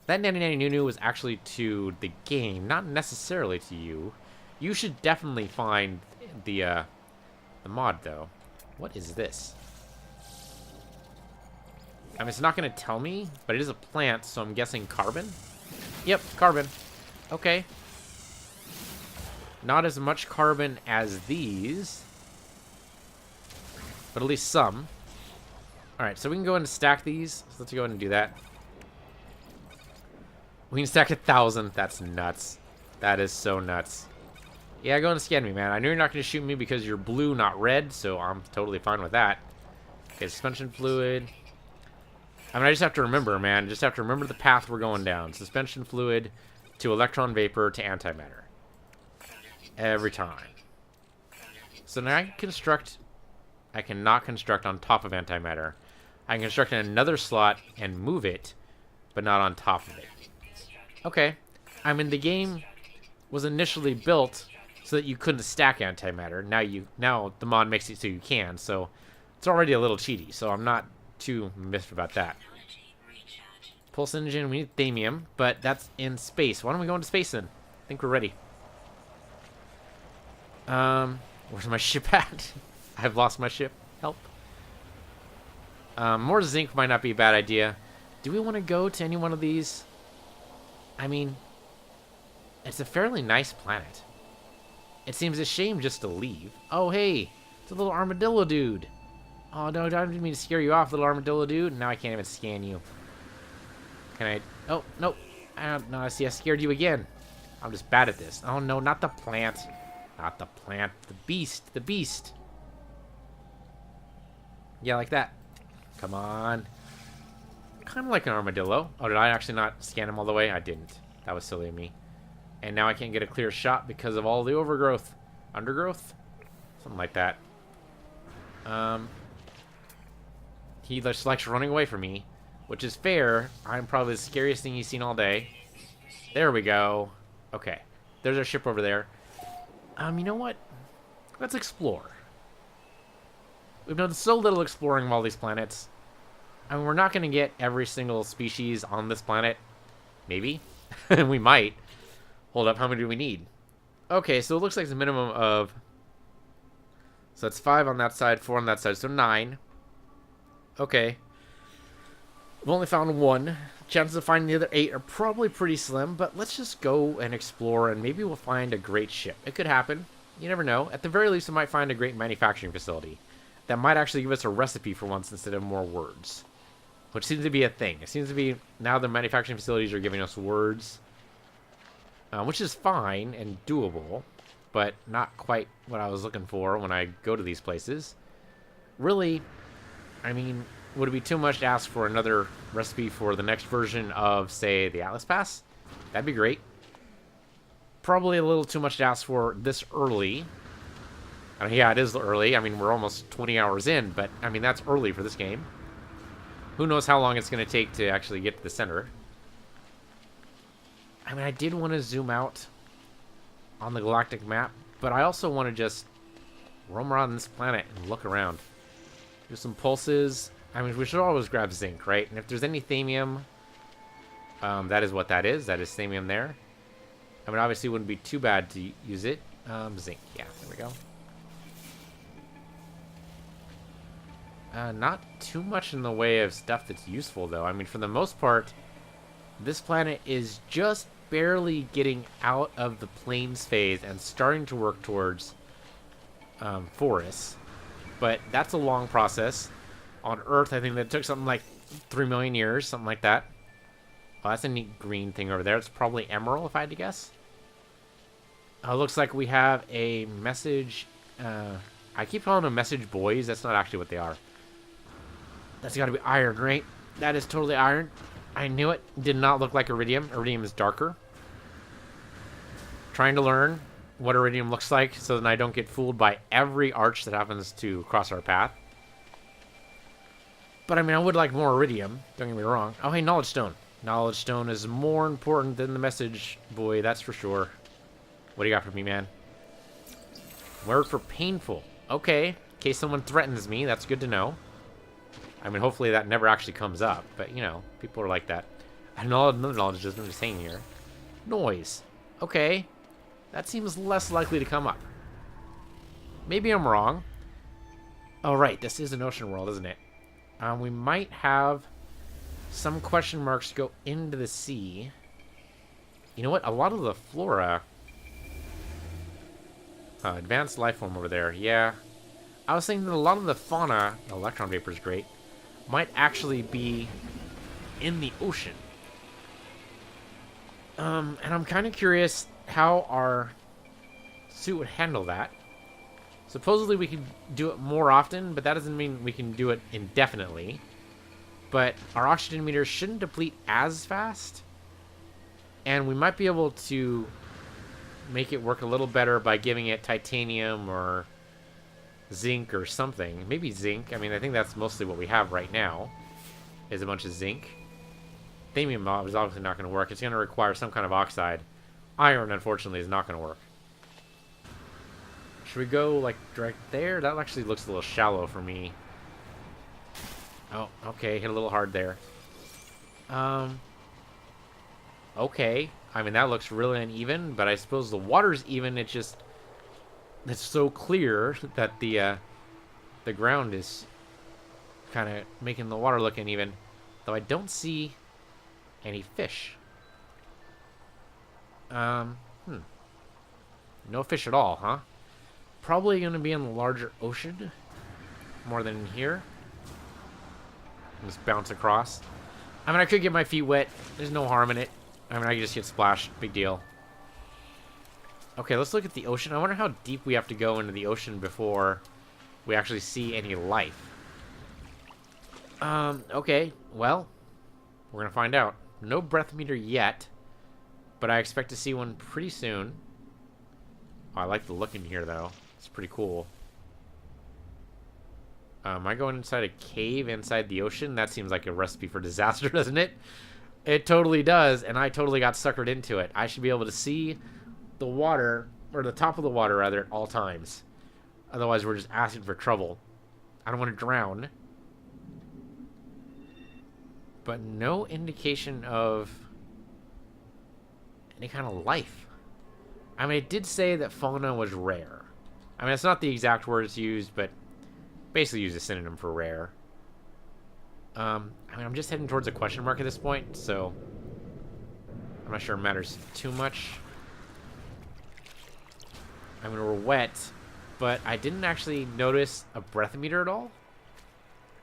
That Nanny Nanny Nunu was actually to the game, not necessarily to you. You should definitely find the mod, though. What is this? I mean, it's not going to tell me, but it is a plant, so I'm guessing carbon? Yep, carbon. Okay. Not as much carbon as these, but at least some. Alright, so we can go ahead and stack these. So let's go ahead and do that. We can stack 1,000. That's nuts. That is so nuts. Yeah, go and scan me, man. I know you're not going to shoot me because you're blue, not red, so I'm totally fine with that. Okay, suspension fluid. I mean, I just have to remember, man. Just have to remember the path we're going down. Suspension fluid to electron vapor to antimatter. Every time. So now I can construct... I cannot construct on top of antimatter. I can construct in another slot and move it, but not on top of it. Okay. I mean, the game was initially built so that you couldn't stack antimatter. Now the mod makes it so you can, so it's already a little cheaty, so I'm not too miffed about that. Pulse engine, we need thamium, but that's in space. Why don't we go into space then? I think we're ready. Where's my ship at? I've lost my ship. Help. More zinc might not be a bad idea. Do we want to go to any one of these? I mean, it's a fairly nice planet. It seems a shame just to leave. Oh, hey, it's a little armadillo dude. Oh, no, I didn't mean to scare you off, little armadillo dude. Now I can't even scan you. Can I? Oh, no. No, I see I scared you again. I'm just bad at this. Oh, no, not the plant. Not the plant. The beast. The beast. Yeah, like that. Come on. Kind of like an armadillo. Oh, did I actually not scan him all the way? I didn't. That was silly of me. And now I can't get a clear shot because of all the overgrowth. Undergrowth? Something like that. He just likes running away from me, which is fair. I'm probably the scariest thing he's seen all day. There we go. Okay. There's our ship over there. You know what? Let's explore. We've done so little exploring of all these planets. I mean, we're not going to get every single species on this planet. Maybe. We might. Hold up, how many do we need? Okay, so it looks like it's a minimum of... So that's 5 on that side, 4 on that side, so 9. Okay. We've only found 1. Chances of finding the other 8 are probably pretty slim, but let's just go and explore, and maybe we'll find a great ship. It could happen. You never know. At the very least, we might find a great manufacturing facility. That might actually give us a recipe for once instead of more words. Which seems to be a thing. It seems to be, now the manufacturing facilities are giving us words. Which is fine and doable, but not quite what I was looking for when I go to these places. Really, I mean, would it be too much to ask for another recipe for the next version of, say, the Atlas Pass? That'd be great. Probably a little too much to ask for this early. Yeah, it is early. I mean, we're almost 20 hours in, but, I mean, that's early for this game. Who knows how long it's going to take to actually get to the center. I mean, I did want to zoom out on the galactic map, but I also want to just roam around this planet and look around. Do some pulses. I mean, we should always grab zinc, right? And if there's any thamium, that is what that is. That is thamium there. I mean, obviously it wouldn't be too bad to use it. Zinc, yeah, there we go. Not too much in the way of stuff that's useful, though. I mean, for the most part, this planet is just barely getting out of the plains phase and starting to work towards forests. But that's a long process. On Earth, I think that took something like 3 million years, something like that. Oh, that's a neat green thing over there. It's probably emerald, if I had to guess. Looks like we have a message. I keep calling them message boys. That's not actually what they are. That's got to be iron, right? That is totally iron. I knew it. Did not look like iridium. Iridium is darker. Trying to learn what iridium looks like so that I don't get fooled by every arch that happens to cross our path. But I mean, I would like more iridium. Don't get me wrong. Oh, hey, knowledge stone. Knowledge stone is more important than the message boy, that's for sure. What do you got for me, man? Word for painful. Okay. In case someone threatens me, that's good to know. I mean, hopefully that never actually comes up. But, you know, people are like that. I know another knowledge I'm just saying here. Noise. Okay. That seems less likely to come up. Maybe I'm wrong. Oh, right. This is an ocean world, isn't it? We might have some question marks go into the sea. You know what? A lot of the flora... advanced life form over there. Yeah. I was thinking that a lot of the fauna... Electron vapor is great. Might actually be in the ocean. And I'm kind of curious how our suit would handle that. Supposedly we can do it more often, but that doesn't mean we can do it indefinitely. But our oxygen meters shouldn't deplete as fast. And we might be able to make it work a little better by giving it titanium or zinc or something. Maybe zinc. I mean, I think that's mostly what we have right now, is a bunch of zinc. Thamium is obviously not going to work. It's going to require some kind of oxide. Iron, unfortunately, is not going to work. Should we go, like, direct there? That actually looks a little shallow for me. Oh, okay. Hit a little hard there. Okay. I mean, that looks really uneven, but I suppose the water's even. It's just... It's so clear that the ground is kind of making the water look uneven. Though I don't see any fish. No fish at all, huh? Probably going to be in the larger ocean more than in here. Just bounce across. I mean, I could get my feet wet. There's no harm in it. I mean, I could just get splashed. Big deal. Okay, let's look at the ocean. I wonder how deep we have to go into the ocean before we actually see any life. Okay. Well, we're going to find out. No breath meter yet, but I expect to see one pretty soon. Oh, I like the look in here, though. It's pretty cool. Am I going inside a cave inside the ocean? That seems like a recipe for disaster, doesn't it? It totally does, and I totally got suckered into it. I should be able to see the water, or the top of the water, rather, at all times. Otherwise, we're just asking for trouble. I don't want to drown. But no indication of any kind of life. I mean, it did say that fauna was rare. I mean, it's not the exact words used, but basically used a synonym for rare. I mean, I'm just heading towards a question mark at this point, so I'm not sure it matters too much. I mean, we're wet, but I didn't actually notice a breath meter at all.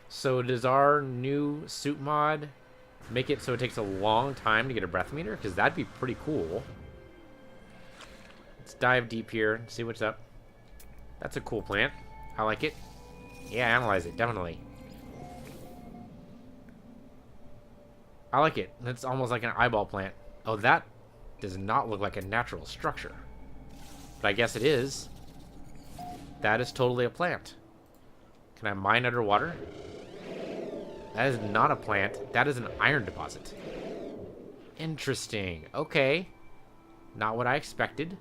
So does our new suit mod make it so it takes a long time to get a breath meter? Because that'd be pretty cool. Let's dive deep here and see what's up. That's a cool plant. I like it. Yeah, analyze it, definitely. I like it. It's almost like an eyeball plant. Oh, that does not look like a natural structure. But I guess it is. That is totally a plant. Can I mine underwater? That is not a plant. That is an iron deposit. Interesting. Okay. Not what I expected.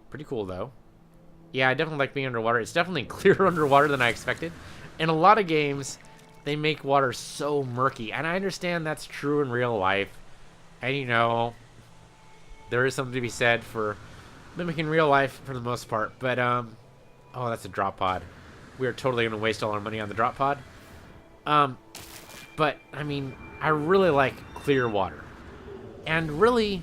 Pretty cool, though. Yeah, I definitely like being underwater. It's definitely clearer underwater than I expected. In a lot of games, they make water so murky. And I understand that's true in real life. And, you know, there is something to be said for mimicking real life for the most part. But, oh, that's a drop pod. We are totally going to waste all our money on the drop pod. But, I mean, I really like clear water. And really,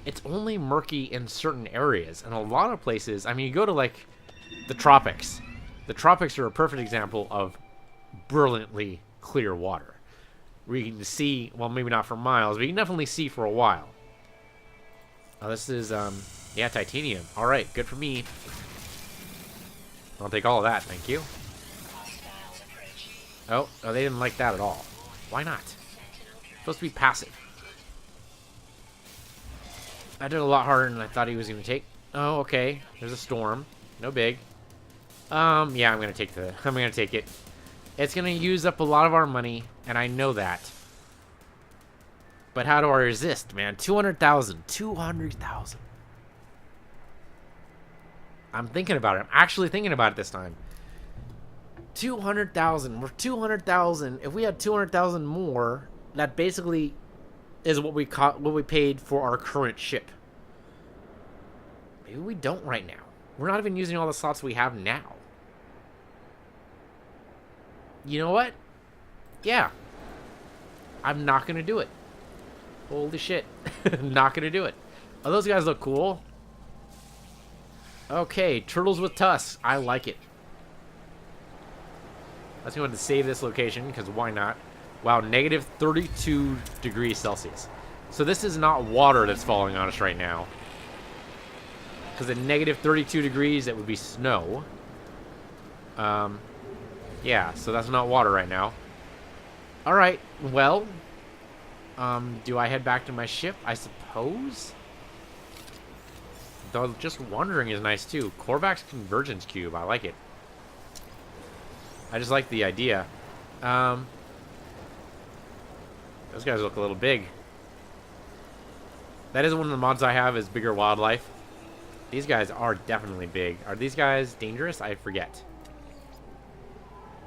it's only murky in certain areas. And a lot of places, I mean, you go to, like, the tropics. The tropics are a perfect example of brilliantly clear water. Where you can see, well, maybe not for miles, but you can definitely see for a while. Oh, this is, yeah, titanium. All right, good for me. I'll take all of that, thank you. Oh, they didn't like that at all. Why not? Supposed to be passive. I did a lot harder than I thought he was going to take. Oh, okay. There's a storm. No big. Yeah, I'm going to take it. It's going to use up a lot of our money, and I know that. But how do I resist, man? 200,000. 200,000. I'm thinking about it. I'm actually thinking about it this time. 200,000. We're 200,000. If we had 200,000 more, that basically is what we paid for our current ship. Maybe we don't right now. We're not even using all the slots we have now. You know what? Yeah. I'm not going to do it. Holy shit. Not going to do it. Oh, those guys look cool. Okay, turtles with tusks. I like it. Let's go ahead and save this location, because why not? Wow, negative 32 degrees Celsius. So this is not water that's falling on us right now. Because at negative 32 degrees, it would be snow. Yeah, so that's not water right now. Alright, well. Do I head back to my ship? I suppose? Though just wandering is nice too. Korvac's Convergence Cube, I like it. I just like the idea. Those guys look a little big. That is one of the mods I have, is bigger wildlife. These guys are definitely big. Are these guys dangerous? I forget.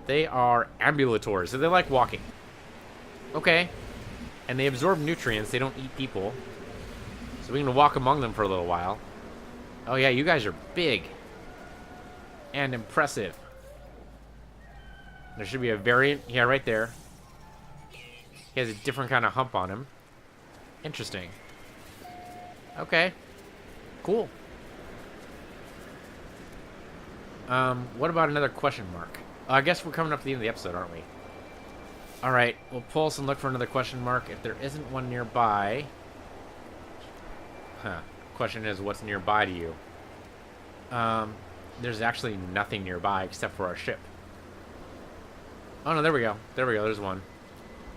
They are ambulatory, so they like walking. Okay. And they absorb nutrients. They don't eat people. So we can walk among them for a little while. Oh yeah, you guys are big. And impressive. There should be a variant. Yeah, right there. He has a different kind of hump on him. Interesting. Okay. Cool. What about another question mark? I guess we're coming up to the end of the episode, aren't we? Alright, we'll pulse and look for another question mark. If there isn't one nearby... Huh. Question is, what's nearby to you? There's actually nothing nearby except for our ship. Oh, no, there we go. There we go. There's one.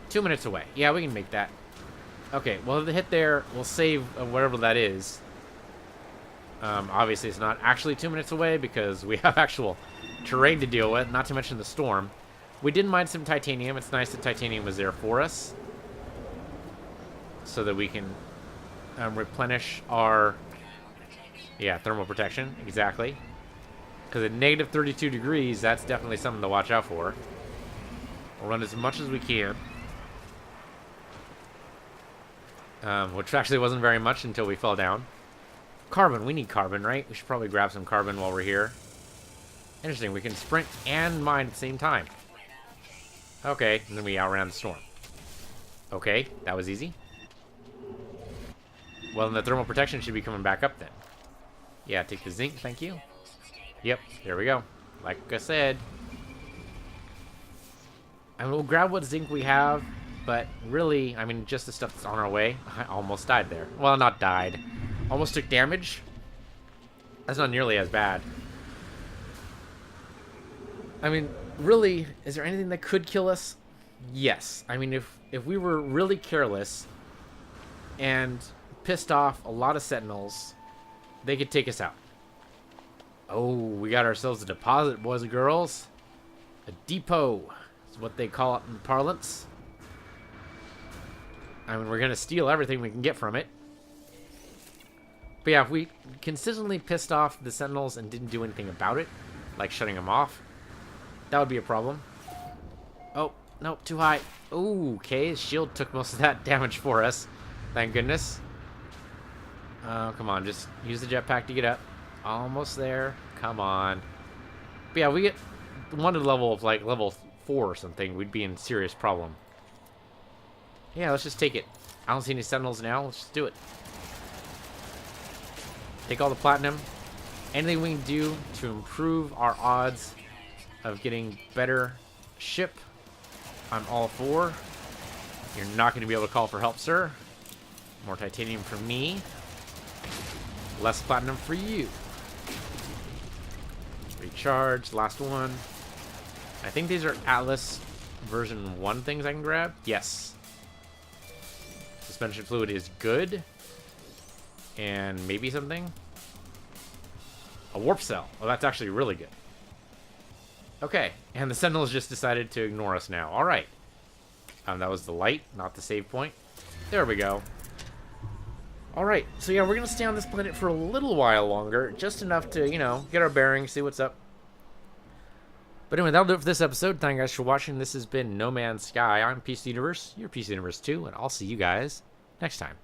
2 minutes away. Yeah, we can make that. Okay, well, if they hit there, we'll save whatever that is. Obviously, it's not actually 2 minutes away because we have actual terrain to deal with, not to mention the storm. We did mine some titanium. It's nice that titanium was there for us. So that we can replenish our... Yeah, thermal protection. Exactly. Because at negative 32 degrees, that's definitely something to watch out for. We'll run as much as we can. Which actually wasn't very much until we fell down. Carbon. We need carbon, right? We should probably grab some carbon while we're here. Interesting. We can sprint and mine at the same time. Okay. And then we outran the storm. Okay. That was easy. Well, then the thermal protection should be coming back up then. Yeah, take the zinc. Thank you. Yep. There we go. Like I said. And we'll grab what zinc we have. But really, I mean, just the stuff that's on our way. I almost died there. Well, not died. Almost took damage. That's not nearly as bad. I mean, really, is there anything that could kill us? Yes. I mean, if we were really careless and pissed off a lot of sentinels, they could take us out. Oh, we got ourselves a deposit, boys and girls. A depot is what they call it in parlance. I mean, we're going to steal everything we can get from it. But yeah, if we consistently pissed off the sentinels and didn't do anything about it, like shutting them off, that would be a problem. Oh, no, too high. Ooh, okay, his shield took most of that damage for us. Thank goodness. Come on, just use the jetpack to get up. Almost there. Come on. But yeah, we get one to the level of, like, level 4 or something, we'd be in serious problem. Yeah, let's just take it. I don't see any sentinels now. Let's just do it. Take all the platinum. Anything we can do to improve our odds of getting better ship, I'm all for. You're not going to be able to call for help, sir. More titanium for me. Less platinum for you. Recharge. Last one. I think these are Atlas version 1 things I can grab. Yes. Suspension fluid is good. And maybe something. A warp cell. Oh, that's actually really good. Okay. And the Sentinels just decided to ignore us now. Alright. That was the light, not the save point. There we go. Alright, so yeah, we're going to stay on this planet for a little while longer. Just enough to, you know, get our bearings, see what's up. But anyway, that'll do it for this episode. Thank you guys for watching. This has been No Man's Sky. I'm PC Universe. You're PC Universe too, and I'll see you guys next time.